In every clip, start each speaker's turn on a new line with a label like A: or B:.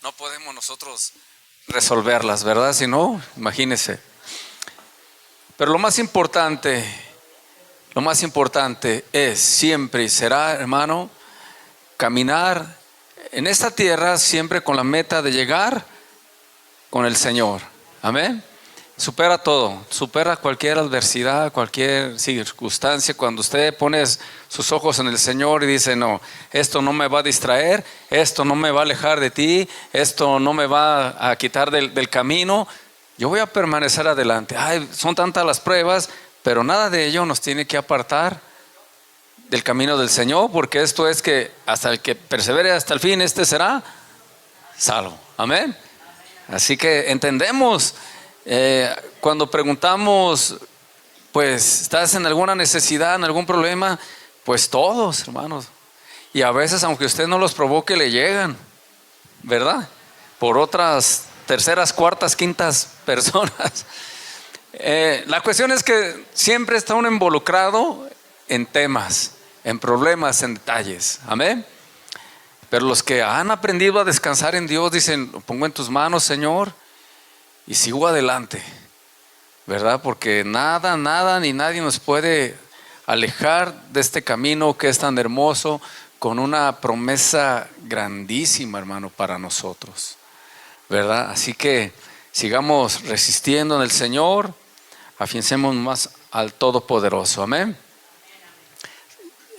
A: no podemos nosotros resolverlas, ¿verdad? Si no, imagínense. Pero lo más importante es siempre y será, hermano, caminar en esta tierra siempre con la meta de llegar con el Señor. Amén. Supera todo, supera cualquier adversidad, cualquier circunstancia. Cuando usted pone sus ojos en el Señor y dice, no, esto no me va a distraer, esto no me va a alejar de ti, esto no me va a quitar del camino, yo voy a permanecer adelante. Ay, son tantas las pruebas, pero nada de ello nos tiene que apartar del camino del Señor, porque esto es que hasta el que persevere hasta el fin, este será salvo. Amén. Así que entendemos, cuando preguntamos, pues, ¿estás en alguna necesidad, en algún problema? Pues todos, hermanos. Y a veces, aunque usted no los provoque, le llegan, ¿verdad? Por otras terceras, cuartas, quintas personas. La cuestión es que siempre está uno involucrado en temas, en problemas, en detalles. Amén. Pero los que han aprendido a descansar en Dios dicen, lo pongo en tus manos, Señor, y sigo adelante, ¿verdad? Porque nada ni nadie nos puede alejar de este camino que es tan hermoso, con una promesa grandísima, hermano, para nosotros, ¿verdad? Así que sigamos resistiendo en el Señor, afiancemos más al Todopoderoso. Amén.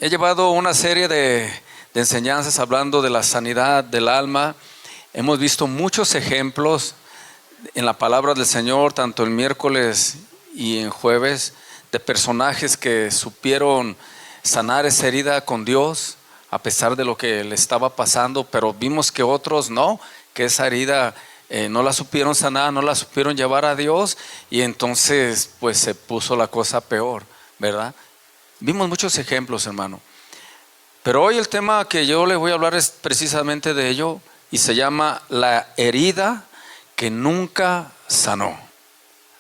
A: He llevado una serie de enseñanzas hablando de la sanidad del alma. Hemos visto muchos ejemplos en la palabra del Señor, tanto el miércoles y en jueves, de personajes que supieron sanar esa herida con Dios a pesar de lo que le estaba pasando, pero vimos que otros no, que esa herida no la supieron sanar, no la supieron llevar a Dios, y entonces pues se puso la cosa peor, ¿verdad? Vimos muchos ejemplos, hermano. Pero hoy el tema que yo le voy a hablar es precisamente de ello, y se llama la herida que nunca sanó.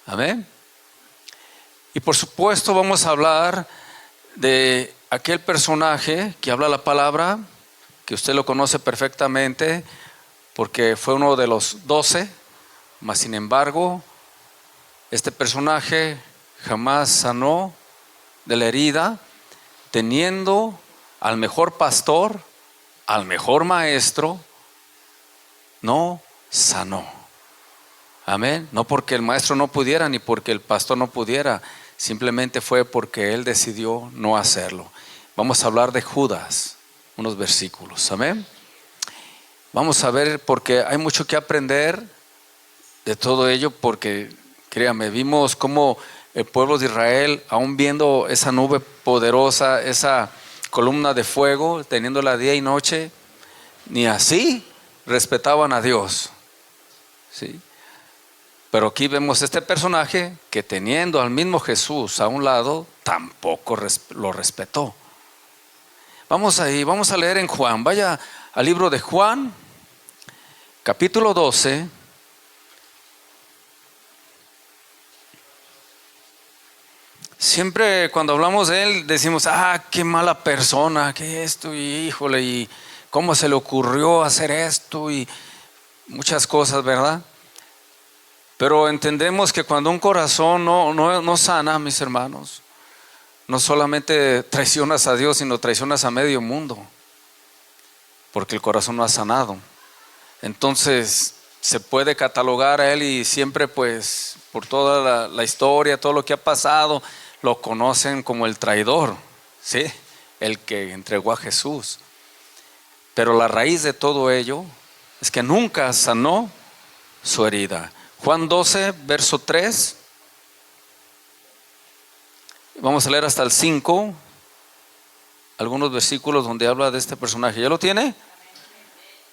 A: Amén. Y por supuesto vamos a hablar de aquel personaje que habla la palabra, que usted lo conoce perfectamente, porque fue uno de los 12, mas sin embargo, este personaje jamás sanó de la herida, teniendo al mejor pastor, al mejor maestro, no sanó. Amén. No porque el maestro no pudiera, ni porque el pastor no pudiera, simplemente fue porque él decidió no hacerlo. Vamos a hablar de Judas, unos versículos. Amén. Vamos a ver, porque hay mucho que aprender de todo ello, porque créame, vimos cómo el pueblo de Israel, aún viendo esa nube poderosa, esa columna de fuego, teniéndola día y noche, ni así respetaban a Dios, ¿sí? Pero aquí vemos este personaje que, teniendo al mismo Jesús a un lado, tampoco lo respetó. Vamos ahí, vamos a leer en Juan. Vaya al libro de Juan, capítulo 12. Siempre cuando hablamos de él decimos, qué mala persona, qué esto, y híjole, y cómo se le ocurrió hacer esto, y muchas cosas, ¿verdad? Pero entendemos que cuando un corazón no sana, mis hermanos, no solamente traicionas a Dios, sino traicionas a medio mundo, porque el corazón no ha sanado. Entonces se puede catalogar a él, y siempre pues por toda la historia, todo lo que ha pasado, lo conocen como el traidor, ¿sí? El que entregó a Jesús. Pero la raíz de todo ello es que nunca sanó su herida. Juan 12, verso 3. Vamos a leer hasta el 5. Algunos versículos donde habla de este personaje. ¿Ya lo tiene?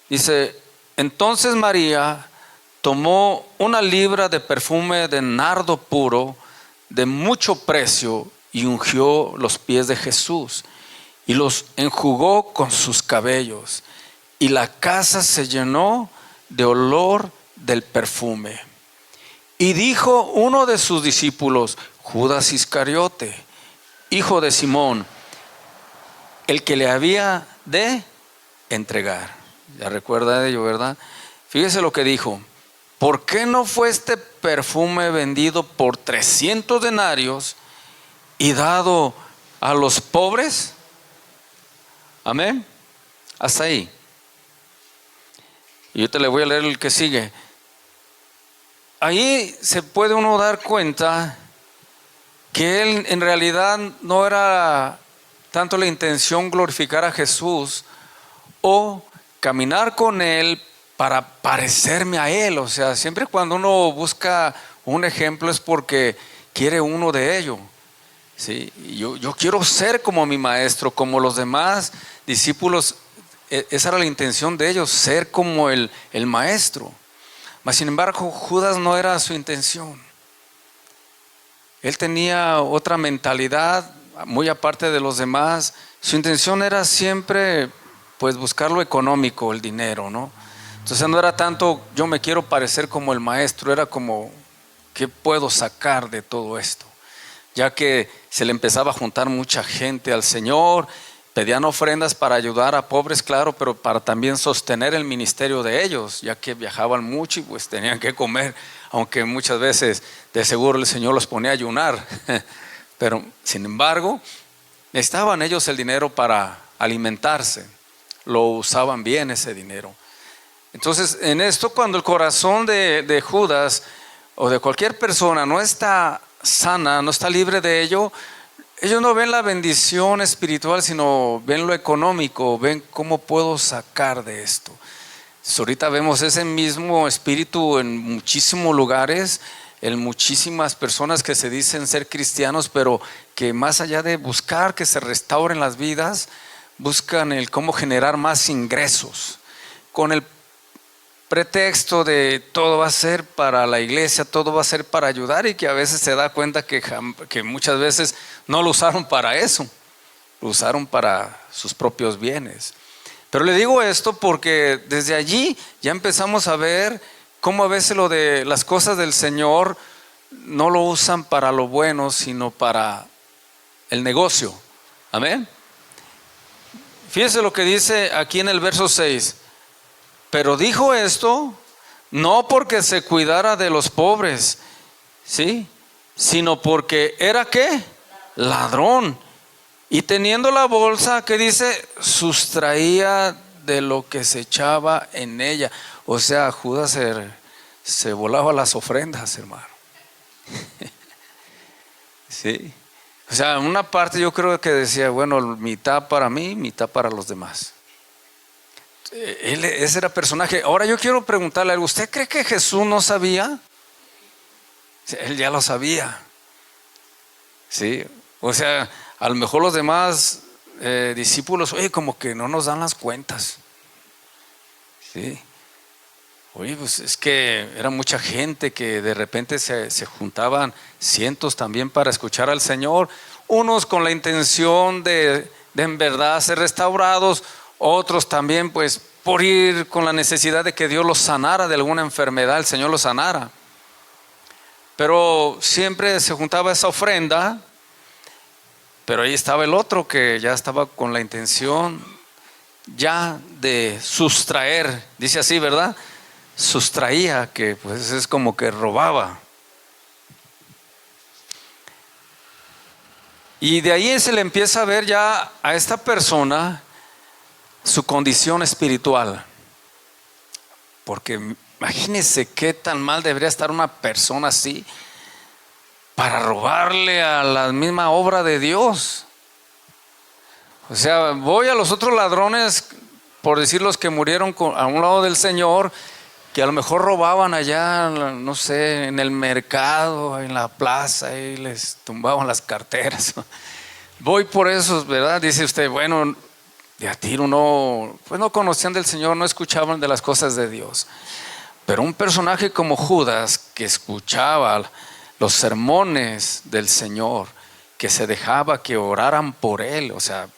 A: Dice: entonces María tomó una libra de perfume de nardo puro, de mucho precio, y ungió los pies de Jesús, y los enjugó con sus cabellos, y la casa se llenó de olor del perfume. Y dijo uno de sus discípulos, Judas Iscariote, hijo de Simón, el que le había de entregar. Ya recuerda de ello, ¿verdad? Fíjese lo que dijo: ¿por qué no fue este perfume vendido por 300 denarios y dado a los pobres? Amén. Hasta ahí. Y yo te le voy a leer el que sigue. Ahí se puede uno dar cuenta que él en realidad no era tanto la intención glorificar a Jesús o caminar con él para parecerme a él. O sea, siempre cuando uno busca un ejemplo es porque quiere uno de ello. ¿Sí? Yo quiero ser como mi maestro, como los demás discípulos. Esa era la intención de ellos, ser como el maestro. Mas sin embargo, Judas no era su intención. Él tenía otra mentalidad, muy aparte de los demás. Su intención era siempre pues buscar lo económico, el dinero, ¿no? Entonces no era tanto yo me quiero parecer como el maestro, era como ¿qué puedo sacar de todo esto? Ya que se le empezaba a juntar mucha gente al Señor, pedían ofrendas para ayudar a pobres, claro, pero para también sostener el ministerio de ellos, ya que viajaban mucho y pues tenían que comer, aunque muchas veces de seguro el Señor los ponía a ayunar, pero sin embargo necesitaban ellos el dinero para alimentarse, lo usaban bien ese dinero. Entonces en esto, cuando el corazón de Judas o de cualquier persona no está sana, no está libre de ello, ellos no ven la bendición espiritual, sino ven lo económico, ven cómo puedo sacar de esto. Entonces, ahorita vemos ese mismo espíritu en muchísimos lugares, en muchísimas personas que se dicen ser cristianos, pero que más allá de buscar que se restauren las vidas, buscan el cómo generar más ingresos, con el pretexto de todo va a ser para la iglesia, todo va a ser para ayudar, y que a veces se da cuenta que muchas veces no lo usaron para eso, lo usaron para sus propios bienes. Pero le digo esto porque desde allí ya empezamos a ver cómo a veces lo de las cosas del Señor no lo usan para lo bueno, sino para el negocio. Amén. Fíjese lo que dice aquí en el verso 6. Pero dijo esto no porque se cuidara de los pobres, ¿sí? Sino porque era ¿qué? Ladrón. Y teniendo la bolsa, ¿qué dice? Sustraía de lo que se echaba en ella. O sea, Judas se volaba las ofrendas, hermano. Sí. O sea, una parte yo creo que decía, bueno, mitad para mí, mitad para los demás. Ese era personaje. Ahora yo quiero preguntarle algo. ¿Usted cree que Jesús no sabía? Él ya lo sabía. Sí. O sea, a lo mejor los demás discípulos, oye, como que no nos dan las cuentas. Sí. Oye, pues es que era mucha gente que de repente se juntaban cientos también para escuchar al Señor. Unos con la intención de en verdad ser restaurados. Otros también pues por ir con la necesidad de que Dios los sanara de alguna enfermedad, el Señor los sanara. Pero siempre se juntaba esa ofrenda. Pero ahí estaba el otro que ya estaba con la intención ya de sustraer, dice así, ¿verdad? Sustraía, que pues es como que robaba. Y de ahí se le empieza a ver ya a esta persona su condición espiritual, porque imagínense qué tan mal debería estar una persona así para robarle a la misma obra de Dios. O sea, voy a los otros ladrones, por decir los que murieron a un lado del Señor, que a lo mejor robaban allá, no sé, en el mercado, en la plaza, y les tumbaban las carteras. Voy por esos, ¿verdad? Dice usted, bueno, de a tiro no, pues no conocían del Señor, no escuchaban de las cosas de Dios. Pero un personaje como Judas, que escuchaba los sermones del Señor, que se dejaba que oraran por él, o sea,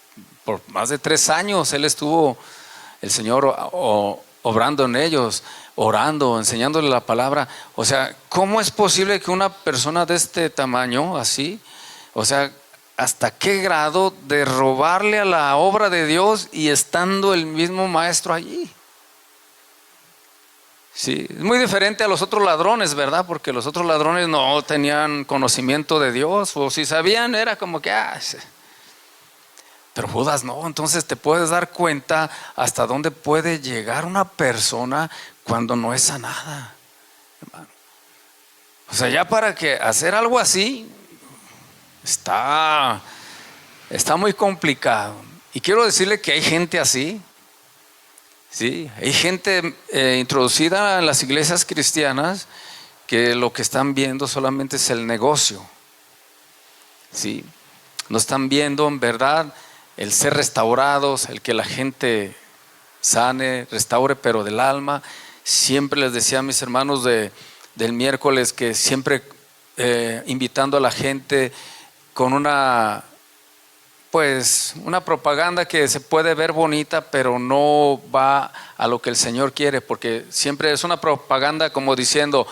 A: por más de 3 años él estuvo, el Señor obrando en ellos, orando, enseñándole la palabra. O sea, ¿cómo es posible que una persona de este tamaño, así, o sea, hasta qué grado de robarle a la obra de Dios y estando el mismo maestro allí? Sí, es muy diferente a los otros ladrones, ¿verdad? Porque los otros ladrones no tenían conocimiento de Dios, o si sabían era como que, sí. Pero Judas no. Entonces te puedes dar cuenta hasta dónde puede llegar una persona cuando no es sanada, hermano. O sea, ya para que hacer algo así está muy complicado. Y quiero decirle que hay gente así. Sí, hay gente introducida en las iglesias cristianas que lo que están viendo solamente es el negocio. Sí, no están viendo en verdad el ser restaurados, el que la gente sane, restaure, pero del alma. Siempre les decía a mis hermanos del miércoles que siempre invitando a la gente con una propaganda que se puede ver bonita, pero no va a lo que el Señor quiere, porque siempre es una propaganda como diciendo,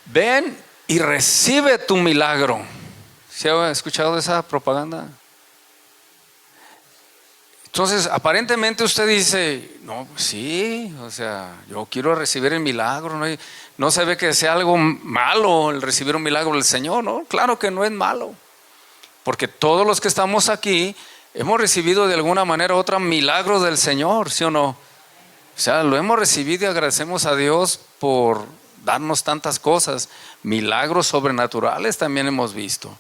A: ven y recibe tu milagro. ¿Se ha escuchado de esa propaganda? Entonces, aparentemente usted dice, no, pues sí, o sea, yo quiero recibir el milagro, no se ve que sea algo malo el recibir un milagro del Señor, ¿no? Claro que no es malo. Porque todos los que estamos aquí hemos recibido de alguna manera u otra milagros del Señor, ¿sí o no? O sea, lo hemos recibido y agradecemos a Dios por darnos tantas cosas. Milagros sobrenaturales también hemos visto.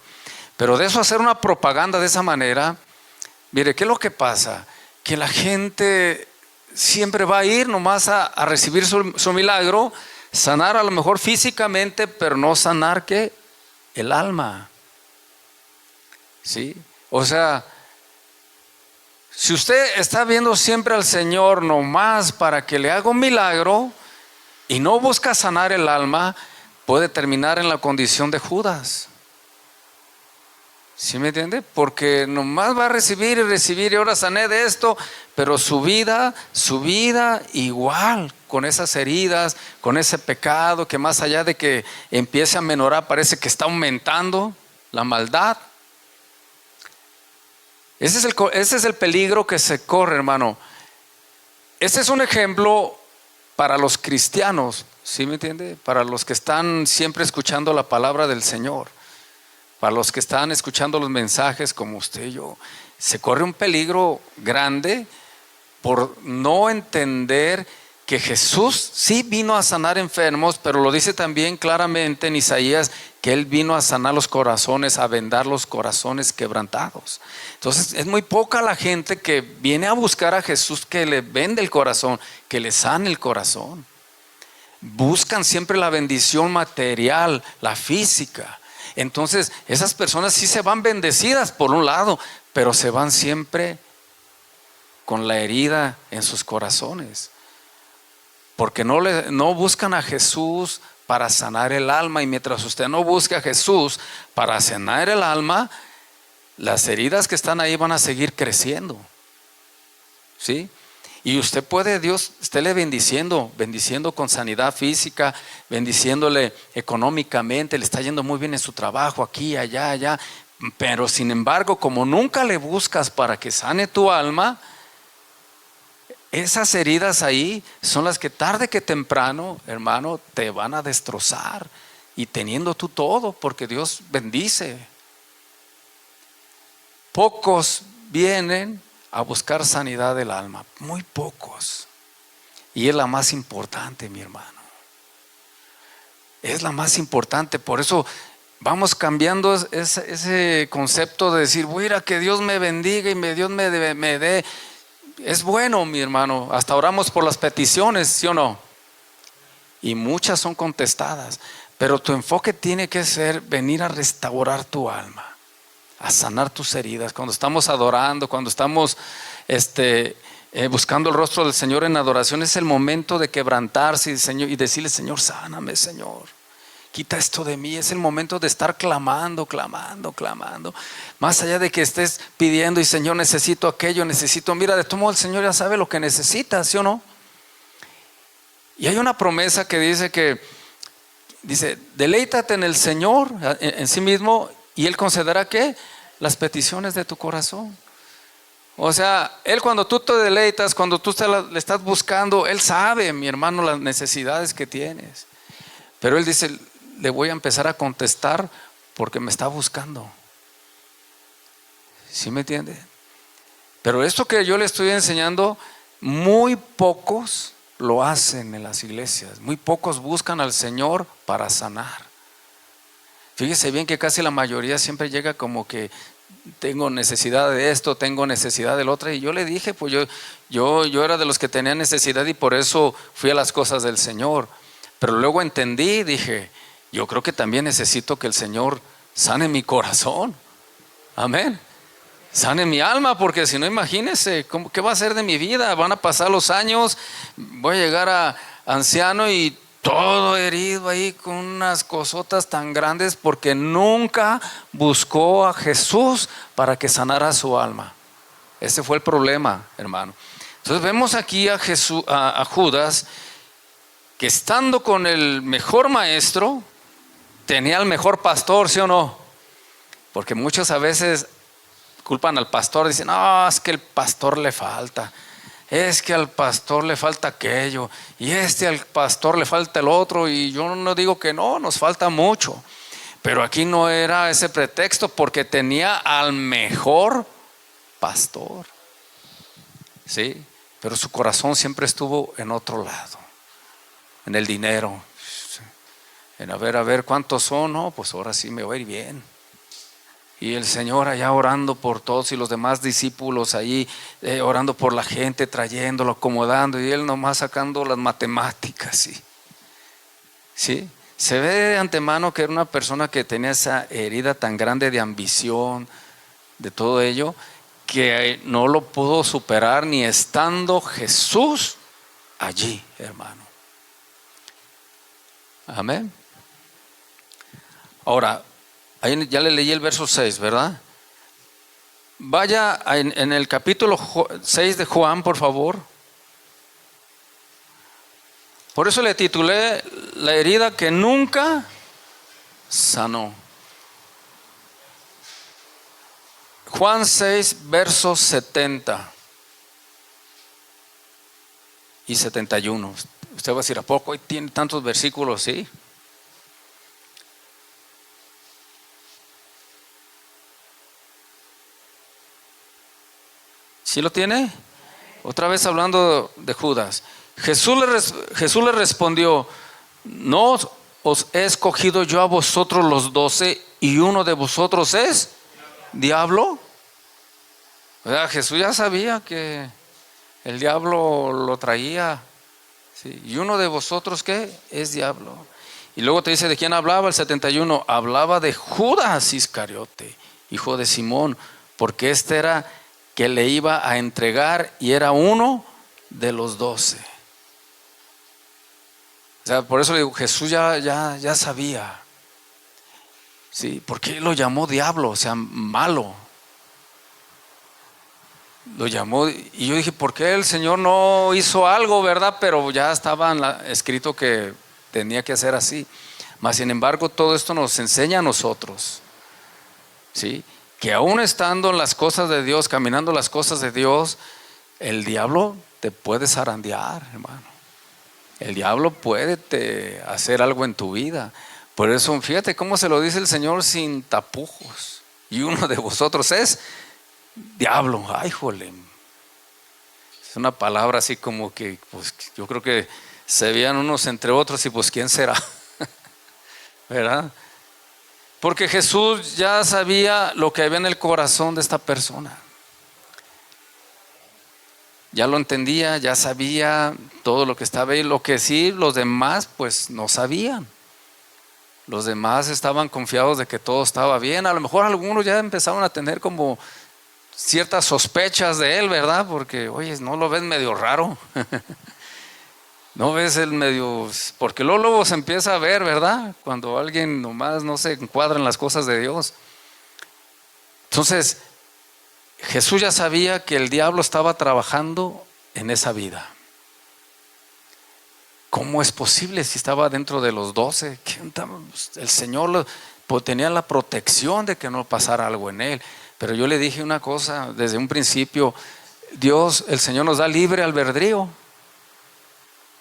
A: Pero de eso hacer una propaganda de esa manera, mire, ¿qué es lo que pasa? Que la gente siempre va a ir nomás a recibir su milagro, sanar a lo mejor físicamente, pero no sanar ¿qué? El alma. ¿Sí? O sea, si usted está viendo siempre al Señor nomás para que le haga un milagro y no busca sanar el alma, puede terminar en la condición de Judas. ¿Sí me entiende? Porque nomás va a recibir y ahora sané de esto, pero su vida igual, con esas heridas, con ese pecado que más allá de que empiece a menorar, parece que está aumentando la maldad. Ese es el peligro que se corre, hermano. Este es un ejemplo para los cristianos, ¿sí me entiende? Para los que están siempre escuchando la palabra del Señor, para los que están escuchando los mensajes como usted y yo. Se corre un peligro grande por no entender que Jesús sí vino a sanar enfermos, pero lo dice también claramente en Isaías que Él vino a sanar los corazones, a vendar los corazones quebrantados. Entonces es muy poca la gente que viene a buscar a Jesús que le vende el corazón, que le sane el corazón. Buscan siempre la bendición material, la física. Entonces esas personas sí se van bendecidas por un lado, pero se van siempre con la herida en sus corazones. Porque no buscan a Jesús para sanar el alma, y mientras usted no busque a Jesús para sanar el alma, las heridas que están ahí van a seguir creciendo. ¿Sí? Y usted puede, Dios estéle bendiciendo con sanidad física, bendiciéndole económicamente, le está yendo muy bien en su trabajo, aquí, allá, pero sin embargo, como nunca le buscas para que sane tu alma, esas heridas ahí son las que tarde que temprano, hermano, te van a destrozar. Y teniendo tú todo, porque Dios bendice. Pocos vienen a buscar sanidad del alma, muy pocos. Y es la más importante, mi hermano. Es la más importante. Por eso vamos cambiando ese concepto de decir, voy a ir a que Dios me bendiga y Dios me dé. Es bueno, mi hermano, hasta oramos por las peticiones, ¿sí o no? Y muchas son contestadas, pero tu enfoque tiene que ser venir a restaurar tu alma, a sanar tus heridas. Cuando estamos adorando, cuando estamos buscando el rostro del Señor en adoración, es el momento de quebrantarse y decirle, Señor, sáname, Señor. Quita esto de mí. Es el momento de estar clamando. Más allá de que estés pidiendo y Señor, necesito aquello, mira, de todo modo el Señor ya sabe lo que necesitas, ¿sí o no? Y hay una promesa que dice, deleítate en el Señor, en sí mismo, y Él concederá ¿qué? Las peticiones de tu corazón. O sea, Él cuando tú te deleitas, cuando tú le estás buscando, Él sabe, mi hermano, las necesidades que tienes. Pero Él dice, le voy a empezar a contestar porque me está buscando. ¿Sí me entiende? Pero esto que yo le estoy enseñando, muy pocos lo hacen en las iglesias. Muy pocos buscan al Señor para sanar. Fíjese bien que casi la mayoría siempre llega como que tengo necesidad de esto, tengo necesidad del otro. Y yo le dije, pues yo era de los que tenía necesidad y por eso fui a las cosas del Señor. Pero luego entendí, dije, yo creo que también necesito que el Señor sane mi corazón. Amén. Sane mi alma, porque si no, imagínense, ¿qué va a ser de mi vida? Van a pasar los años, voy a llegar a anciano y todo herido ahí con unas cosotas tan grandes porque nunca buscó a Jesús para que sanara su alma. Ese fue el problema, hermano. Entonces vemos aquí a Judas, que estando con el mejor maestro, tenía el mejor pastor, ¿sí o no? Porque muchos a veces culpan al pastor, dicen, no, es que el pastor le falta, es que al pastor le falta aquello, y al pastor le falta el otro, y yo no digo que no, nos falta mucho, pero aquí no era ese pretexto, porque tenía al mejor pastor, ¿sí? Pero su corazón siempre estuvo en otro lado, en el dinero, en a ver cuántos son, no, pues ahora sí me va a ir bien. Y el Señor allá orando por todos y los demás discípulos ahí orando por la gente, trayéndolo, acomodando, y él nomás sacando las matemáticas. ¿Sí? Se ve de antemano que era una persona que tenía esa herida tan grande de ambición, de todo ello, que no lo pudo superar ni estando Jesús allí, hermano. Amén. Ahora, ahí ya le leí el verso 6, ¿verdad? Vaya en el capítulo 6 de Juan, por favor. Por eso le titulé la herida que nunca sanó. Juan 6, versos 70 y 71. Usted va a decir, ¿a poco hoy tiene tantos versículos? Sí. ¿Sí lo tiene? Otra vez hablando de Judas. Jesús le respondió, ¿no os he escogido yo a vosotros los 12 y uno de vosotros es diablo? O sea, Jesús ya sabía que el diablo lo traía, ¿sí? Y uno de vosotros, ¿qué? Es diablo. Y luego te dice de quién hablaba el 71. Hablaba de Judas Iscariote, hijo de Simón, porque este era que le iba a entregar y era uno de los 12. O sea, por eso le digo, Jesús ya sabía. ¿Sí? ¿Por qué lo llamó diablo? O sea, malo. Lo llamó, y yo dije, ¿por qué el Señor no hizo algo, verdad? Pero ya estaba escrito que tenía que hacer así. Mas sin embargo, todo esto nos enseña a nosotros, ¿sí? Que aún estando en las cosas de Dios, caminando las cosas de Dios, el diablo te puede zarandear, hermano. El diablo puede hacer algo en tu vida. Por eso, fíjate cómo se lo dice el Señor sin tapujos. Y uno de vosotros es diablo. Ay, jole. Es una palabra así como que, pues yo creo que se veían unos entre otros y pues ¿quién será? ¿Verdad? Porque Jesús ya sabía lo que había en el corazón de esta persona. Ya lo entendía, ya sabía todo lo que estaba ahí. Lo que sí, los demás pues no sabían. Los demás estaban confiados de que todo estaba bien. A lo mejor algunos ya empezaron a tener como ciertas sospechas de él, ¿verdad? Porque, oye, ¿no lo ves medio raro? No ves el medio, porque luego se empieza a ver, ¿verdad? Cuando alguien nomás no se encuadra en las cosas de Dios. Entonces, Jesús ya sabía que el diablo estaba trabajando en esa vida. ¿Cómo es posible si estaba dentro de los 12? El Señor tenía la protección de que no pasara algo en él. Pero yo le dije una cosa desde un principio: Dios, el Señor nos da libre albedrío.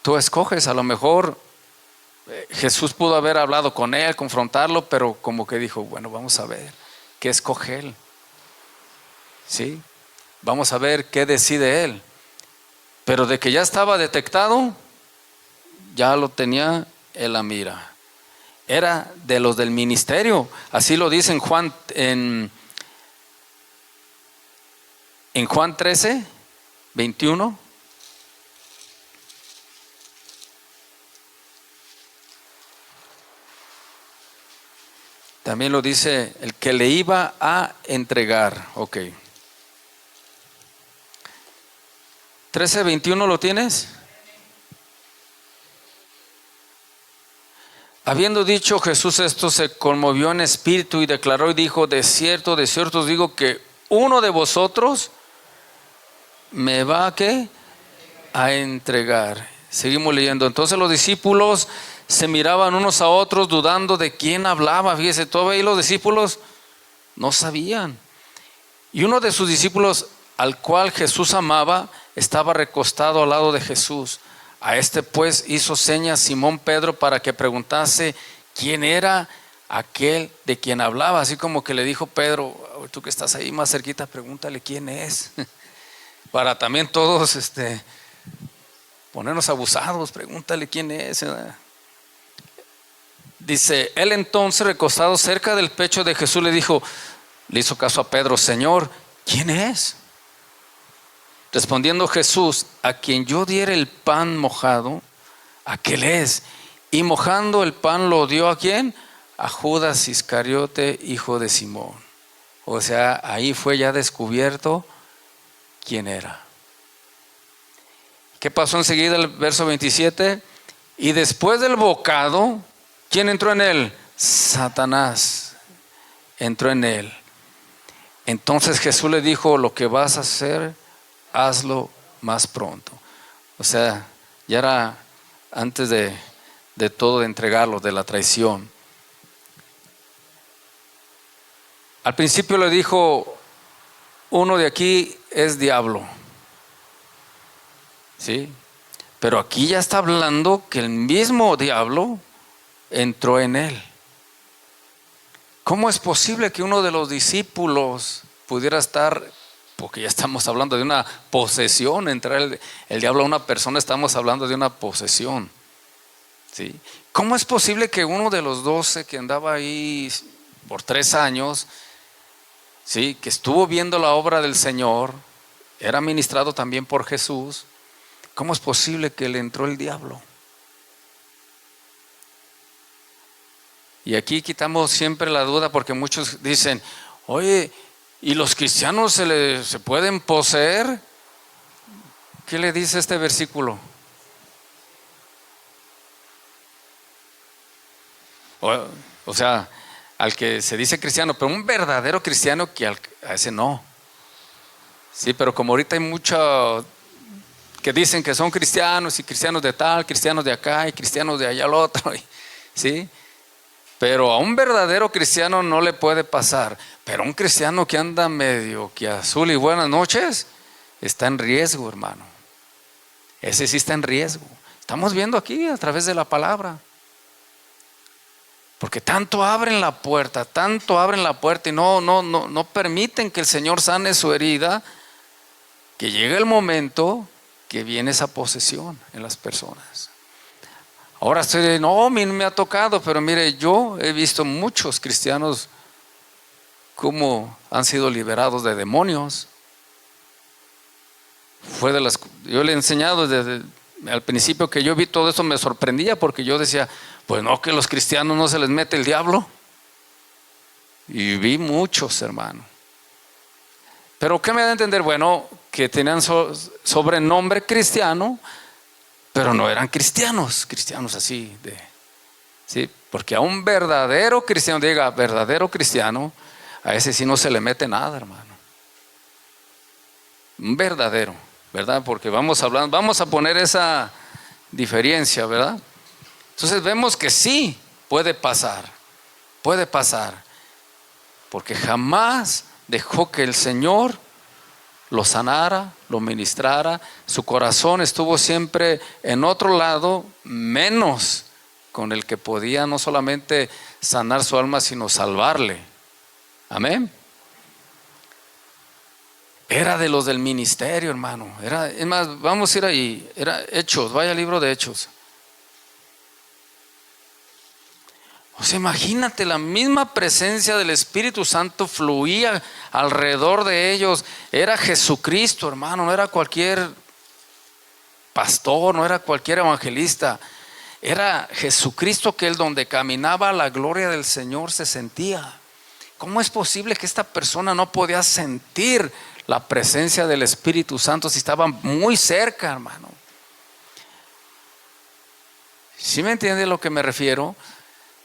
A: Tú escoges. A lo mejor Jesús pudo haber hablado con él, confrontarlo, pero como que dijo: bueno, vamos a ver qué escoge él. ¿Sí? Vamos a ver qué decide él. Pero de que ya estaba detectado, ya lo tenía en la mira. Era de los del ministerio. Así lo dice en Juan, en Juan 13, 21. También lo dice el que le iba a entregar. Ok. 13, 21, ¿lo tienes? Habiendo dicho Jesús esto, se conmovió en espíritu y declaró y dijo: de cierto os digo que uno de vosotros me va ¿a qué? A entregar. Seguimos leyendo. Entonces los discípulos se miraban unos a otros, dudando de quién hablaba. Fíjese, todavía los discípulos no sabían. Y uno de sus discípulos, al cual Jesús amaba, estaba recostado al lado de Jesús. A este pues hizo señas Simón Pedro para que preguntase quién era aquel de quien hablaba. Así como que le dijo Pedro: tú que estás ahí más cerquita, pregúntale quién es. Para también todos ponernos abusados, pregúntale quién es. Dice, él entonces, recostado cerca del pecho de Jesús, le hizo caso a Pedro: Señor, ¿quién es? Respondiendo Jesús: a quien yo diere el pan mojado, aquel es. Y mojando el pan lo dio ¿a quién? A Judas Iscariote, hijo de Simón. O sea, ahí fue ya descubierto quién era. ¿Qué pasó enseguida? El verso 27. Y después del bocado, ¿quién entró en él? Satanás entró en él. Entonces Jesús le dijo: lo que vas a hacer, hazlo más pronto. O sea, ya era antes de todo, de entregarlo, de la traición. Al principio le dijo: uno de aquí es diablo. ¿Sí? Pero aquí ya está hablando que el mismo diablo entró en él. ¿Cómo es posible que uno de los discípulos pudiera estar? Porque ya estamos hablando de una posesión. Entrar el diablo a una persona, estamos hablando de una posesión. ¿Sí? ¿Cómo es posible que uno de los 12 que andaba ahí por 3 años, ¿sí?, que estuvo viendo la obra del Señor, era ministrado también por Jesús, cómo es posible que le entró el diablo? Y aquí quitamos siempre la duda, porque muchos dicen: oye, ¿y los cristianos se pueden poseer? ¿Qué le dice este versículo? O sea, al que se dice cristiano, pero un verdadero cristiano, que a ese no. Sí, pero como ahorita hay muchos que dicen que son cristianos, y cristianos de tal, cristianos de acá y cristianos de allá al otro, ¿sí? Pero a un verdadero cristiano no le puede pasar. Pero un cristiano que anda medio que azul y buenas noches, está en riesgo, hermano. Ese sí está en riesgo. Estamos viendo aquí a través de la palabra. Porque tanto abren la puerta y no permiten que el Señor sane su herida, que llega el momento que viene esa posesión en las personas. Ahora no me ha tocado, pero mire, yo he visto muchos cristianos cómo han sido liberados de demonios. Yo le he enseñado desde al principio que yo vi todo eso, me sorprendía, porque yo decía: pues no, que los cristianos no se les mete el diablo. Y vi muchos, hermano. Pero ¿qué me da a entender? Bueno, que tenían sobrenombre cristiano, pero no eran cristianos así ¿sí? Porque a un verdadero cristiano, diga verdadero cristiano, a ese sí no se le mete nada, hermano. Un verdadero, ¿verdad? Porque vamos a poner esa diferencia, ¿verdad? Entonces vemos que sí puede pasar, porque jamás dejó que el Señor lo sanara, lo ministrara. Su corazón estuvo siempre en otro lado, menos con el que podía no solamente sanar su alma, sino salvarle. Amén. Era de los del ministerio, hermano. Es más, vamos a ir ahí. Era Hechos, vaya al libro de Hechos. O sea, imagínate, la misma presencia del Espíritu Santo fluía alrededor de ellos. Era Jesucristo, hermano, no era cualquier pastor, no era cualquier evangelista. Era Jesucristo, que él donde caminaba la gloria del Señor se sentía. ¿Cómo es posible que esta persona no podía sentir la presencia del Espíritu Santo si estaba muy cerca, hermano? ¿Sí me entiende a lo que me refiero?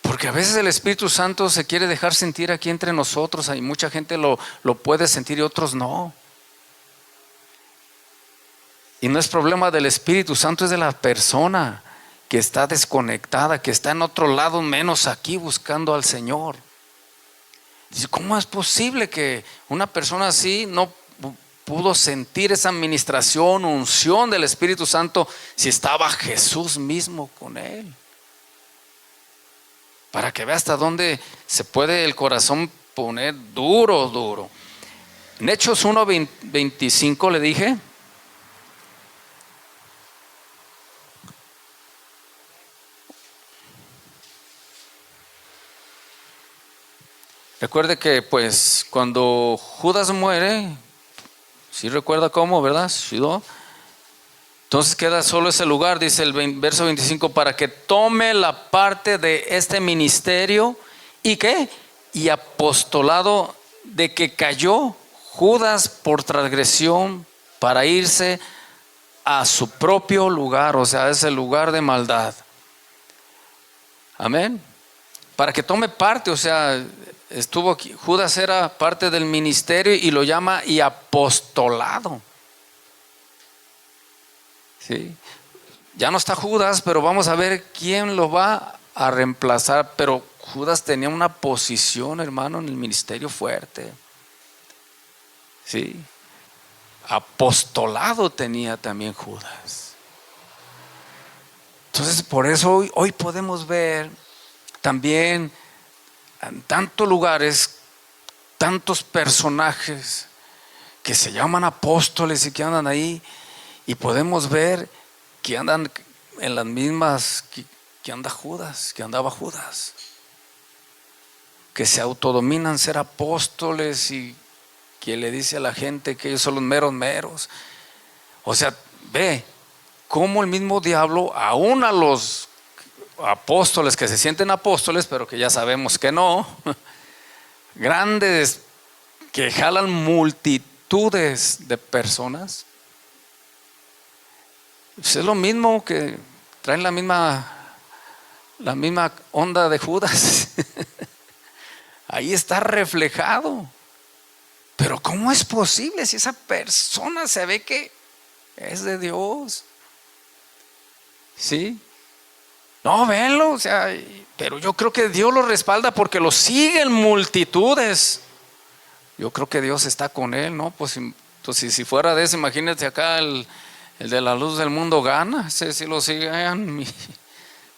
A: Porque a veces el Espíritu Santo se quiere dejar sentir aquí entre nosotros. Hay mucha gente lo puede sentir y otros no. Y no es problema del Espíritu Santo, es de la persona que está desconectada, que está en otro lado, menos aquí buscando al Señor. Dice, ¿cómo es posible que una persona así no pudo sentir esa administración, unción del Espíritu Santo si estaba Jesús mismo con él? Para que vea hasta dónde se puede el corazón poner duro, duro. En Hechos 1:25 le dije. Recuerde que pues cuando Judas muere, si recuerda cómo, ¿verdad? Entonces queda solo ese lugar, dice el verso 25, para que tome la parte de este ministerio y ¿qué? Y apostolado de que cayó Judas por transgresión para irse a su propio lugar, o sea, ese lugar de maldad. Amén. Para que tome parte, o sea, estuvo aquí. Judas era parte del ministerio y lo llama y apostolado. Sí. Ya no está Judas, pero vamos a ver quién lo va a reemplazar. Pero Judas tenía una posición, hermano, en el ministerio fuerte. Sí. Apostolado tenía también Judas. Entonces, por eso hoy podemos ver también en tantos lugares, tantos personajes que se llaman apóstoles y que andan ahí. Y podemos ver que andan en las mismas que andaba Judas, que se autodominan ser apóstoles y que le dice a la gente que ellos son los meros. O sea, ve cómo el mismo diablo, aún a los apóstoles que se sienten apóstoles, pero que ya sabemos que no, grandes que jalan multitudes de personas. Es lo mismo, que traen la misma onda de Judas. Ahí está reflejado. Pero ¿cómo es posible si esa persona se ve que es de Dios? ¿Sí? No, venlo, o sea, pero yo creo que Dios lo respalda porque lo siguen multitudes. Yo creo que Dios está con él, ¿no? Pues entonces, si fuera de eso, imagínate acá el de la luz del mundo gana, si lo siguen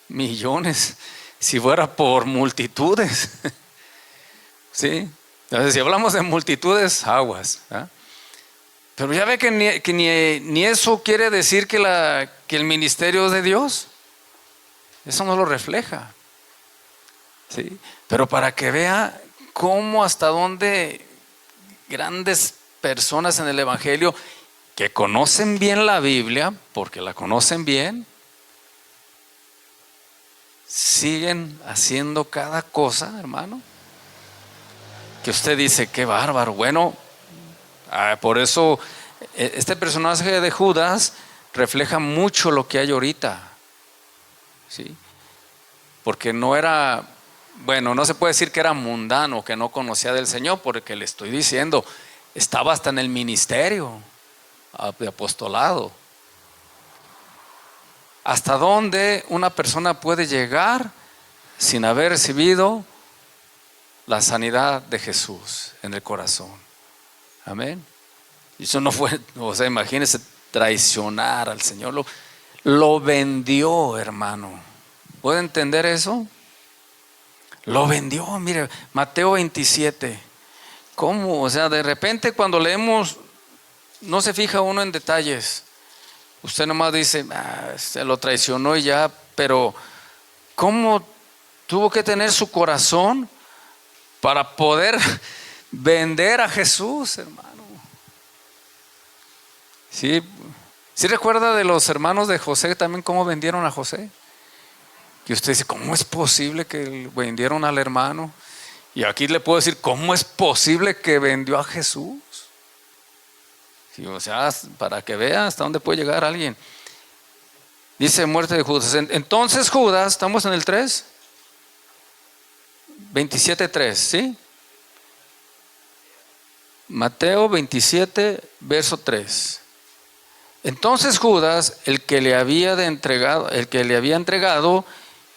A: millones, si fuera por multitudes. ¿Sí? Entonces, si hablamos de multitudes, aguas, ¿eh? Pero ya ve que ni eso quiere decir que el ministerio es de Dios. Eso no lo refleja. ¿Sí? Pero para que vea cómo hasta dónde grandes personas en el Evangelio que conocen bien la Biblia, porque la conocen bien, siguen haciendo cada cosa, hermano, que usted dice, qué bárbaro. Bueno, por eso este personaje de Judas refleja mucho lo que hay ahorita. ¿Sí? Porque no era, bueno, no se puede decir que era mundano, que no conocía del Señor, porque le estoy diciendo, estaba hasta en el ministerio de apostolado. ¿Hasta dónde una persona puede llegar sin haber recibido la sanidad de Jesús en el corazón? Amén. Y eso no fue, o sea, imagínense traicionar al Señor. Lo vendió, hermano. ¿Puede entender eso? Lo vendió. Mire, Mateo 27. ¿Cómo? O sea, de repente cuando leemos, no se fija uno en detalles. Usted nomás dice, se lo traicionó y ya, pero ¿cómo tuvo que tener su corazón para poder vender a Jesús, hermano? Sí, ¿sí recuerda de los hermanos de José también cómo vendieron a José? Y usted dice, ¿cómo es posible que vendieron al hermano? Y aquí le puedo decir, ¿cómo es posible que vendió a Jesús? Sí, o sea, para que vea hasta dónde puede llegar alguien. Dice muerte de Judas. Entonces Judas, ¿estamos en el 3? 27:3, ¿sí? Mateo 27, verso 3. Entonces Judas, el que le había entregado,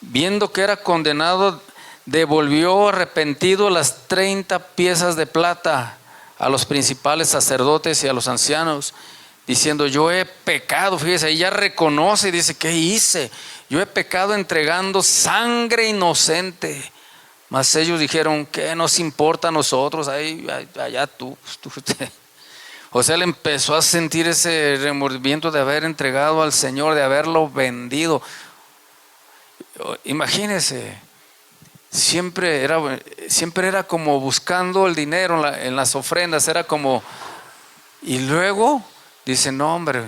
A: viendo que era condenado, devolvió arrepentido las 30 piezas de plata a los principales sacerdotes y a los ancianos, diciendo, yo he pecado. Fíjese, ahí ya reconoce y dice, ¿qué hice? Yo he pecado entregando sangre inocente. Mas ellos dijeron, ¿qué nos importa a nosotros? Allá tú. O sea, él empezó a sentir ese remordimiento de haber entregado al Señor, de haberlo vendido. Imagínese, siempre era como buscando el dinero en las ofrendas, era como, y luego dice, no hombre,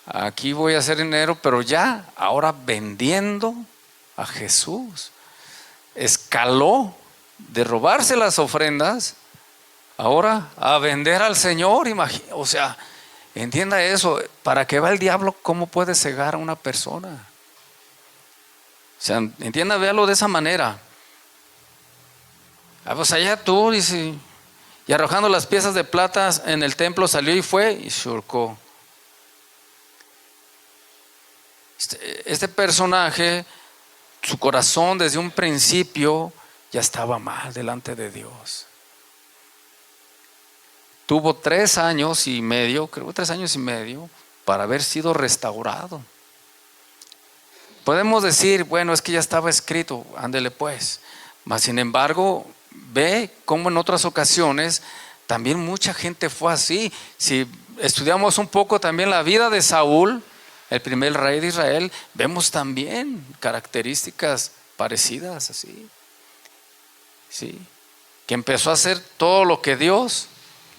A: aquí voy a hacer dinero, pero ya, ahora vendiendo a Jesús. Escaló de robarse las ofrendas, ahora a vender al Señor. O sea, entienda eso. ¿Para qué va el diablo? ¿Cómo puede cegar a una persona? O sea, entienda, véalo de esa manera. Pues allá tú, dice, y arrojando las piezas de plata en el templo salió y fue y se ahorcó. Este personaje, su corazón desde un principio ya estaba mal delante de Dios. Tuvo 3 años y medio, creo 3 años y medio, para haber sido restaurado. Podemos decir, bueno, es que ya estaba escrito, ándele pues. Mas sin embargo, ve cómo en otras ocasiones también mucha gente fue así. Si estudiamos un poco también la vida de Saúl, el primer rey de Israel, vemos también características parecidas así. Sí, que empezó a hacer todo lo que Dios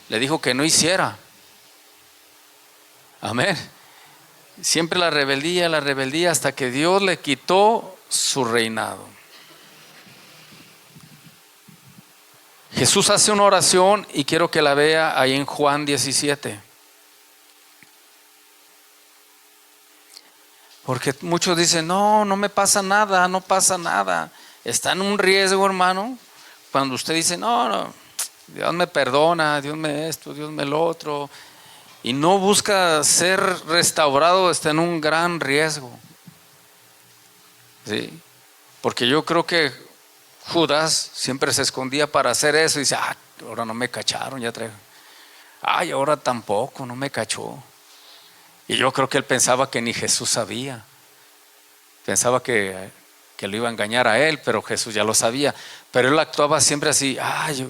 A: le dijo que no hiciera. Amén. Siempre la rebeldía hasta que Dios le quitó su reinado. Jesús hace una oración y quiero que la vea ahí en Juan 17. Porque muchos dicen, no me pasa nada, no pasa nada. Está en un riesgo, hermano. Cuando usted dice, no, Dios me perdona, Dios me esto, Dios me lo otro, y no busca ser restaurado, está en un gran riesgo. ¿Sí? Porque yo creo que Judas siempre se escondía para hacer eso y dice, ahora no me cacharon, ya traigo. Ahora tampoco, no me cachó. Y yo creo que él pensaba que ni Jesús sabía. Pensaba que lo iba a engañar a él, pero Jesús ya lo sabía. Pero él actuaba siempre así, yo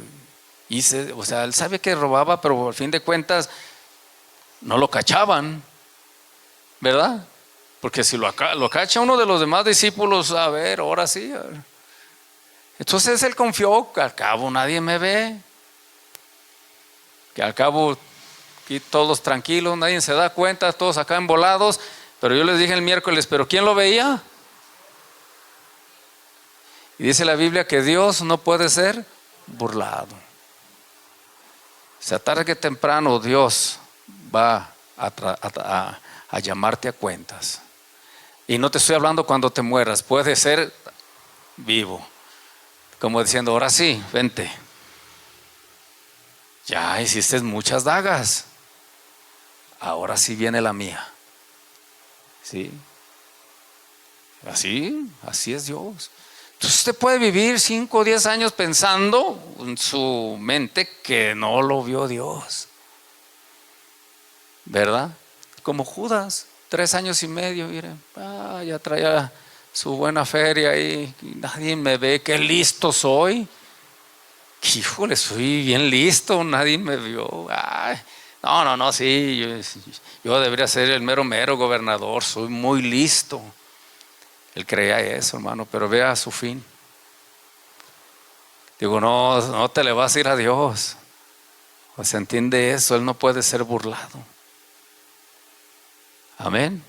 A: hice, o sea, él sabe que robaba, pero al fin de cuentas no lo cachaban, ¿verdad? Porque si lo cacha uno de los demás discípulos, a ver, ahora sí. Entonces él confió que al cabo nadie me ve, que al cabo aquí todos tranquilos, nadie se da cuenta, todos acá embolados. Pero yo les dije el miércoles, ¿pero quién lo veía? Y dice la Biblia que Dios no puede ser burlado. O sea, tarde que temprano Dios va a llamarte a cuentas. Y no te estoy hablando cuando te mueras, puede ser vivo. Como diciendo, ahora sí, vente. Ya hiciste muchas dagas. Ahora sí viene la mía. ¿Sí? Así es Dios. Usted puede vivir 5 o 10 años pensando en su mente que no lo vio Dios, ¿verdad? Como Judas, 3 años y medio, miren, ya traía su buena feria ahí, y nadie me ve, qué listo soy. Híjole, soy bien listo, nadie me vio. Ay, no, sí, yo debería ser el mero gobernador, soy muy listo. Él creía eso, hermano, pero vea su fin. Digo, no te le vas a ir a Dios. O sea, entiende eso, Él no puede ser burlado. Amén.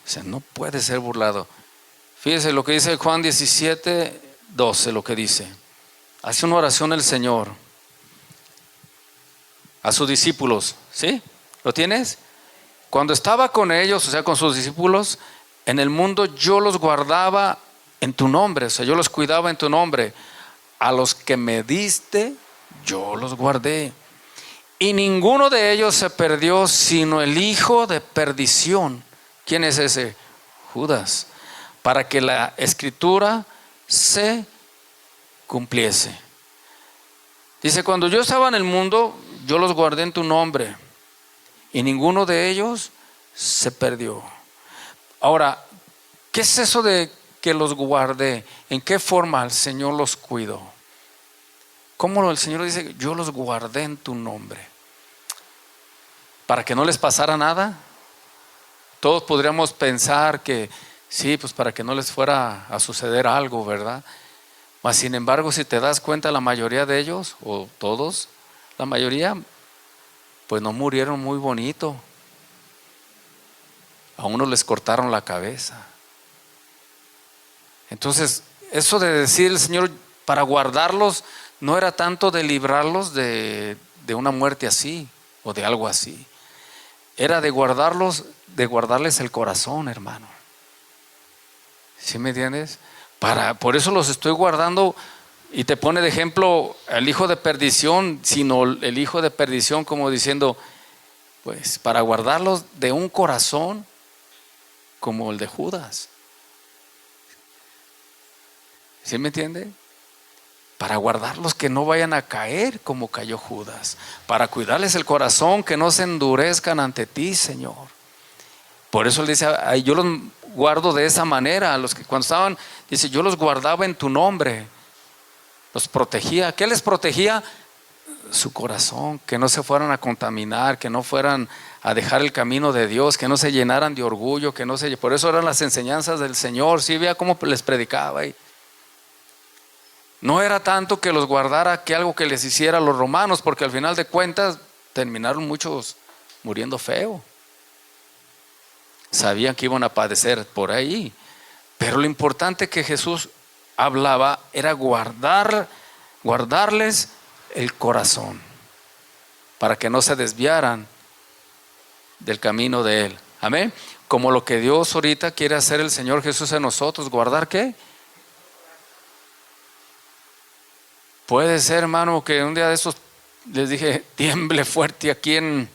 A: O sea, no puede ser burlado. Fíjese lo que dice Juan 17:12, lo que dice. Hace una oración el Señor a sus discípulos, ¿sí? ¿Lo tienes? Cuando estaba con ellos, o sea, con sus discípulos, en el mundo yo los guardaba en tu nombre, o sea, yo los cuidaba en tu nombre. A los que me diste, yo los guardé. Y ninguno de ellos se perdió, sino el hijo de perdición. ¿Quién es ese? Judas. Para que la escritura se cumpliese. Dice, cuando yo estaba en el mundo, yo los guardé en tu nombre. Y ninguno de ellos se perdió. Ahora, ¿qué es eso de que los guardé? ¿En qué forma el Señor los cuidó? ¿Cómo el Señor dice, yo los guardé en tu nombre? ¿Para que no les pasara nada? Todos podríamos pensar que sí, pues para que no les fuera a suceder algo, ¿verdad? Mas sin embargo, si te das cuenta, la mayoría de ellos, o todos, la mayoría, pues no murieron muy bonito. A unos les cortaron la cabeza. Entonces, eso de decir el Señor para guardarlos, no era tanto de librarlos de una muerte así o de algo así. Era de guardarlos, de guardarles el corazón, hermano. ¿Sí me entiendes? Por eso los estoy guardando. Y te pone de ejemplo el hijo de perdición, sino el hijo de perdición, como diciendo, pues para guardarlos de un corazón como el de Judas. ¿Sí me entiende? Para guardarlos que no vayan a caer como cayó Judas, para cuidarles el corazón, que no se endurezcan ante ti, Señor. Por eso él dice, yo los guardo de esa manera. A los que cuando estaban, dice, yo los guardaba en tu nombre, los protegía. ¿Qué les protegía? Su corazón, que no se fueran a contaminar, que no fueran a dejar el camino de Dios, que no se llenaran de orgullo, por eso eran las enseñanzas del Señor. Sí, vea cómo les predicaba ahí. No era tanto que los guardara que algo que les hiciera a los romanos, porque al final de cuentas terminaron muchos muriendo feo. Sabían que iban a padecer por ahí, pero lo importante que Jesús hablaba era guardarles el corazón para que no se desviaran del camino de Él. Amén. Como lo que Dios ahorita quiere hacer el Señor Jesús en nosotros. ¿Guardar qué? Puede ser, hermano, que un día de esos les dije, tiemble fuerte aquí en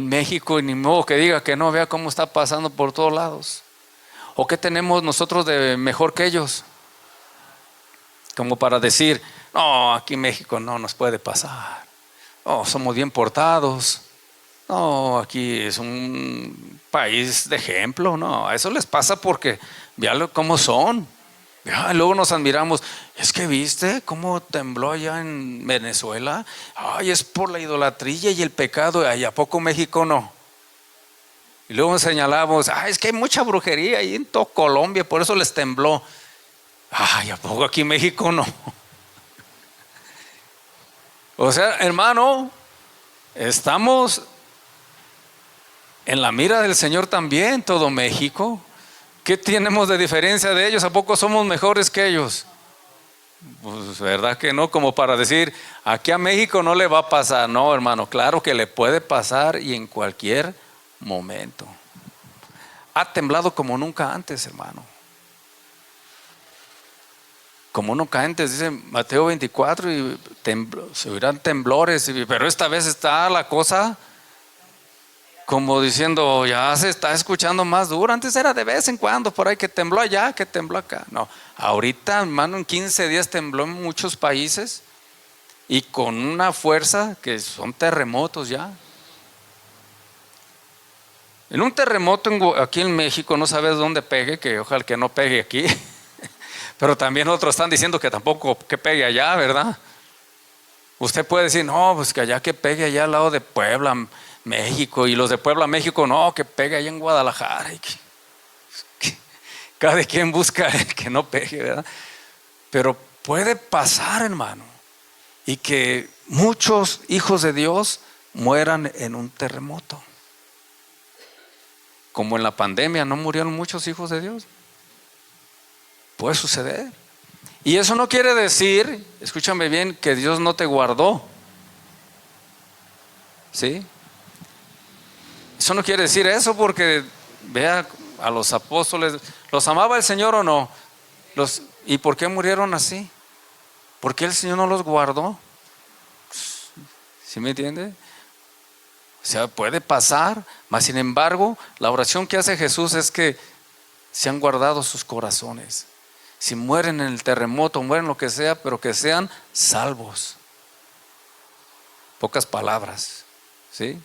A: México, y ni modo que diga que no, vea cómo está pasando por todos lados. ¿O qué tenemos nosotros de mejor que ellos? Como para decir, no, aquí en México no nos puede pasar. No, somos bien portados. No, aquí es un país de ejemplo. No, a eso les pasa porque vean cómo son. Luego nos admiramos, es que viste cómo tembló allá en Venezuela. Ay, es por la idolatría y el pecado. Ay, ¿a poco México no? Y luego nos señalamos, es que hay mucha brujería ahí en toda Colombia, por eso les tembló. Ay, ¿a poco aquí en México no? O sea, hermano, estamos en la mira del Señor también, todo México. ¿Qué tenemos de diferencia de ellos? ¿A poco somos mejores que ellos? Pues verdad que no, como para decir, aquí a México no le va a pasar. No, hermano, claro que le puede pasar y en cualquier momento. Ha temblado como nunca antes, hermano. Como nunca antes, dice Mateo 24, y se oirán temblores, pero esta vez está la cosa como diciendo, ya se está escuchando más duro. Antes era de vez en cuando, por ahí que tembló allá, que tembló acá. No, ahorita, hermano, en 15 días tembló en muchos países y con una fuerza que son terremotos ya. En un terremoto aquí en México no sabes dónde pegue, que ojalá que no pegue aquí. Pero también otros están diciendo que tampoco que pegue allá, ¿verdad? Usted puede decir, no, pues que allá que pegue allá al lado de Puebla, México, y los de Puebla, México, no, que pegue allá en Guadalajara. Cada quien busca que no pegue, ¿verdad? Pero puede pasar, hermano, y que muchos hijos de Dios mueran en un terremoto. Como en la pandemia, ¿no murieron muchos hijos de Dios? Puede suceder. Y eso no quiere decir, escúchame bien, que Dios no te guardó. ¿Sí? Eso no quiere decir eso, porque vea a los apóstoles, ¿los amaba el Señor o no? ¿Y por qué murieron así? ¿Por qué el Señor no los guardó? ¿Sí me entiende? O sea, puede pasar, mas sin embargo, la oración que hace Jesús es que se han guardado sus corazones. Si mueren en el terremoto, mueren lo que sea, pero que sean salvos. Pocas palabras, ¿sí?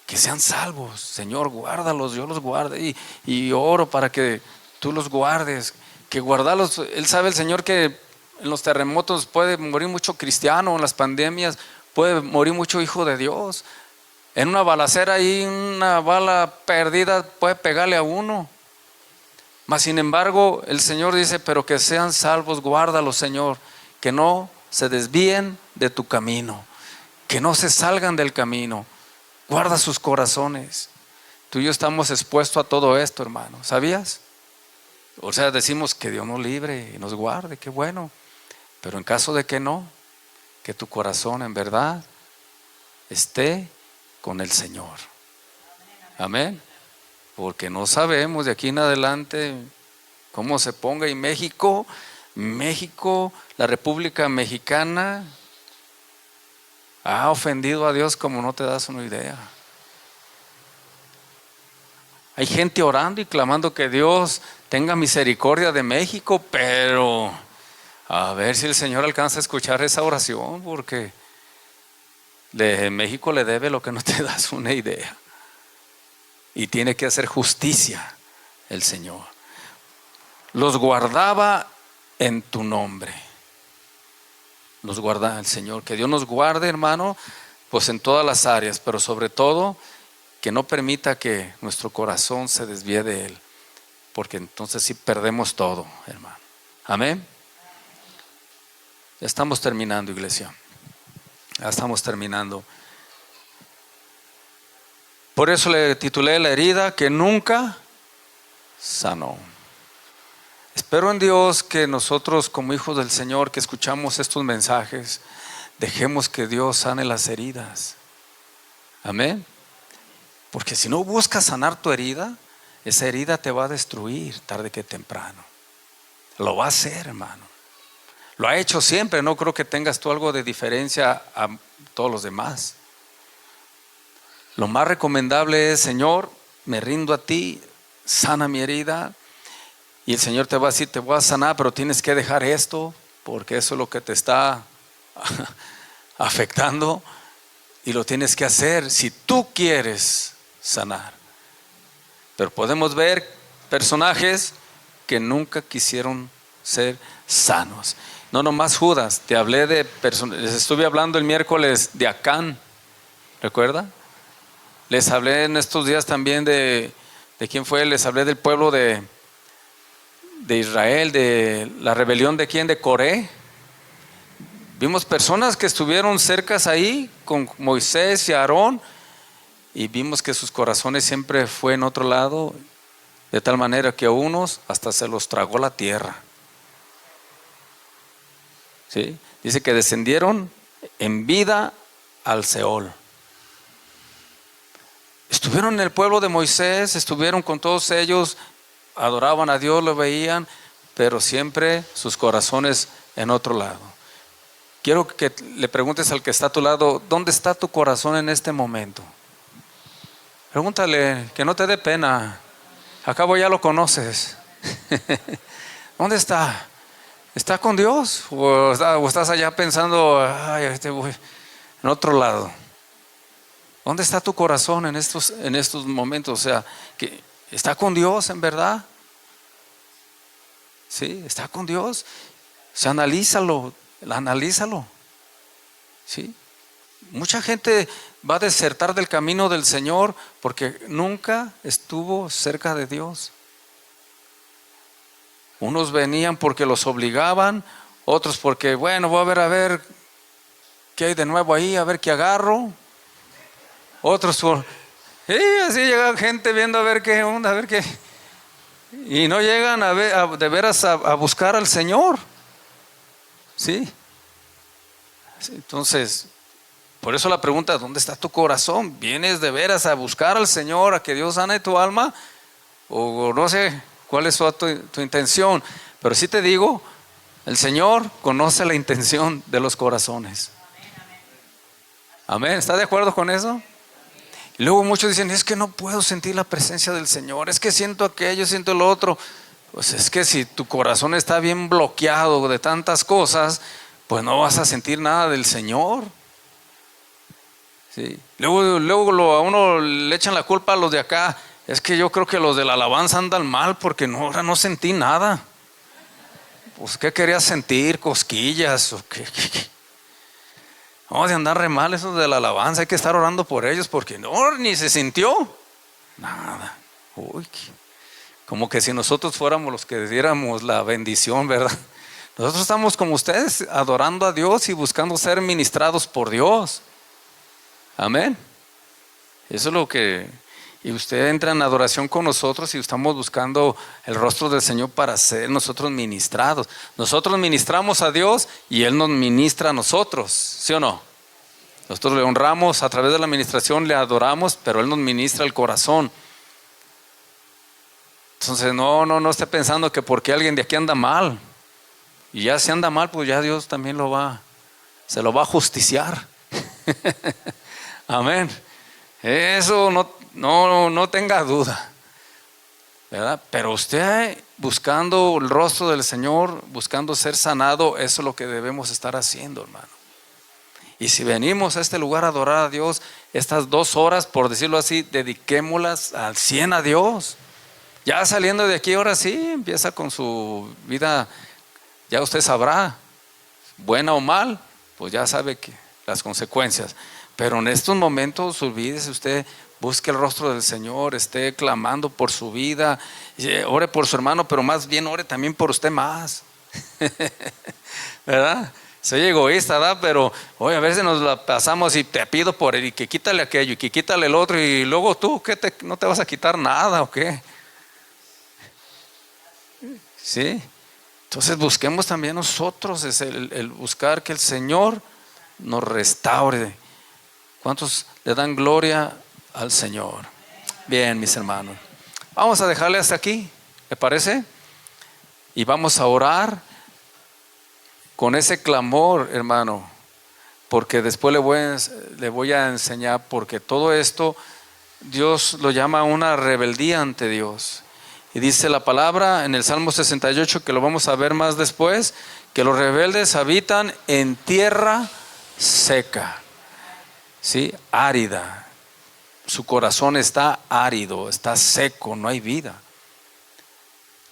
A: Que sean salvos. Señor, guárdalos, yo los guardo y oro para que tú los guardes. Que guardarlos, Él sabe el Señor que en los terremotos puede morir mucho cristiano, en las pandemias puede morir mucho hijo de Dios. En una balacera ahí, una bala perdida puede pegarle a uno. Mas sin embargo, el Señor dice, pero que sean salvos, guárdalos, Señor, que no se desvíen de tu camino, que no se salgan del camino. Guarda sus corazones. Tú y yo estamos expuestos a todo esto, hermano, ¿sabías? O sea, decimos que Dios nos libre y nos guarde, qué bueno. Pero en caso de que no, que tu corazón en verdad esté con el Señor. Amén. Porque no sabemos de aquí en adelante cómo se ponga. Y México, la República Mexicana ha ofendido a Dios como no te das una idea. Hay gente orando y clamando que Dios tenga misericordia de México, pero a ver si el Señor alcanza a escuchar esa oración, porque de México le debe lo que no te das una idea. Y tiene que hacer justicia el Señor. Los guardaba en tu nombre. Los guarda el Señor. Que Dios nos guarde, hermano, pues en todas las áreas, pero sobre todo que no permita que nuestro corazón se desvíe de Él, porque entonces sí perdemos todo, hermano. Amén. Ya estamos terminando, iglesia. Ya estamos terminando. Por eso le titulé la herida que nunca sanó. Espero en Dios que nosotros como hijos del Señor que escuchamos estos mensajes, dejemos que Dios sane las heridas. Amén. Porque si no buscas sanar tu herida, esa herida te va a destruir tarde que temprano. Lo va a hacer, hermano. Lo ha hecho siempre, no creo que tengas tú algo de diferencia a todos los demás. Lo más recomendable es, Señor, me rindo a ti, sana mi herida. Y el Señor te va a decir, te voy a sanar, pero tienes que dejar esto, porque eso es lo que te está afectando. Y lo tienes que hacer si tú quieres sanar. Pero podemos ver personajes que nunca quisieron ser sanos. No nomás Judas, te hablé de les estuve hablando el miércoles de Acán, ¿recuerda? Les hablé en estos días también de quién fue, les hablé del pueblo de Israel, de la rebelión de quién, de Coré. Vimos personas que estuvieron cercas ahí con Moisés y Aarón y vimos que sus corazones siempre fue en otro lado, de tal manera que a unos hasta se los tragó la tierra. ¿Sí? Dice que descendieron en vida al Seol. Estuvieron en el pueblo de Moisés, estuvieron con todos ellos, adoraban a Dios, lo veían, pero siempre sus corazones en otro lado. Quiero que le preguntes al que está a tu lado, ¿dónde está tu corazón en este momento? Pregúntale, que no te dé pena. Acabo ya lo conoces. ¿Dónde está? ¿Está con Dios? ¿O estás allá pensando, ay, en otro lado? ¿Dónde está tu corazón en estos momentos? O sea, que ¿está con Dios en verdad? Sí, está con Dios. O sea, analízalo. Sí. Mucha gente va a desertar del camino del Señor porque nunca estuvo cerca de Dios. Unos venían porque los obligaban, otros porque, bueno, voy a ver qué hay de nuevo ahí, a ver qué agarro. Otros así llega gente viendo a ver qué onda, a ver qué. Y no llegan a ver, de veras a buscar al Señor. ¿Sí? Entonces, por eso la pregunta, ¿dónde está tu corazón? ¿Vienes de veras a buscar al Señor, a que Dios sane tu alma? O no sé cuál es tu intención. Pero sí te digo, el Señor conoce la intención de los corazones. Amén. ¿Está de acuerdo con eso? Y luego muchos dicen, es que no puedo sentir la presencia del Señor, es que siento aquello, siento lo otro. Pues es que si tu corazón está bien bloqueado de tantas cosas, pues no vas a sentir nada del Señor. ¿Sí? Luego a uno le echan la culpa a los de acá. Es que yo creo que los de la alabanza andan mal porque ahora no sentí nada. Pues ¿qué querías sentir? ¿Cosquillas? ¿O qué? Vamos a andar re mal esos de la alabanza. Hay que estar orando por ellos porque no, ni se sintió nada. Uy, como que si nosotros fuéramos los que diéramos la bendición, ¿verdad? Nosotros estamos como ustedes, adorando a Dios y buscando ser ministrados por Dios. Amén. Eso es lo que... Y usted entra en adoración con nosotros y estamos buscando el rostro del Señor para ser nosotros ministrados. Nosotros ministramos a Dios y Él nos ministra a nosotros, ¿sí o no? Nosotros le honramos a través de la administración, le adoramos, pero Él nos ministra el corazón. Entonces no esté pensando que porque alguien de aquí anda mal, y ya si anda mal, pues ya Dios también se lo va a justiciar. Amén. Eso no tenga duda, ¿verdad? Pero usted buscando el rostro del Señor, buscando ser sanado, eso es lo que debemos estar haciendo, hermano. Y si venimos a este lugar a adorar a Dios, estas 2 horas, por decirlo así, dediquémoslas al 100 a Dios. Ya saliendo de aquí, ahora sí, empieza con su vida, ya usted sabrá, buena o mal, pues ya sabe que las consecuencias. Pero en estos momentos, olvídese usted, busque el rostro del Señor, esté clamando por su vida, ore por su hermano, pero más bien ore también por usted más. ¿Verdad? Soy egoísta, ¿verdad? Pero oye, a veces nos la pasamos y te pido por él y que quítale aquello y que quítale el otro y luego tú, ¿no te vas a quitar nada o qué? ¿Sí? Entonces busquemos también nosotros el buscar que el Señor nos restaure. ¿Cuántos le dan gloria al Señor? Bien, mis hermanos, vamos a dejarle hasta aquí, ¿le parece? Y vamos a orar con ese clamor, hermano, porque después le voy a enseñar, porque todo esto Dios lo llama una rebeldía ante Dios. Y dice la palabra en el Salmo 68, que lo vamos a ver más después, que los rebeldes habitan en tierra seca, ¿sí? Árida. Su corazón está árido, está seco, no hay vida.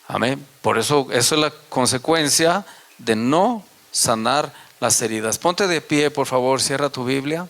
A: Amén. Por eso es la consecuencia de no sanar las heridas. Ponte de pie, por favor, cierra tu Biblia.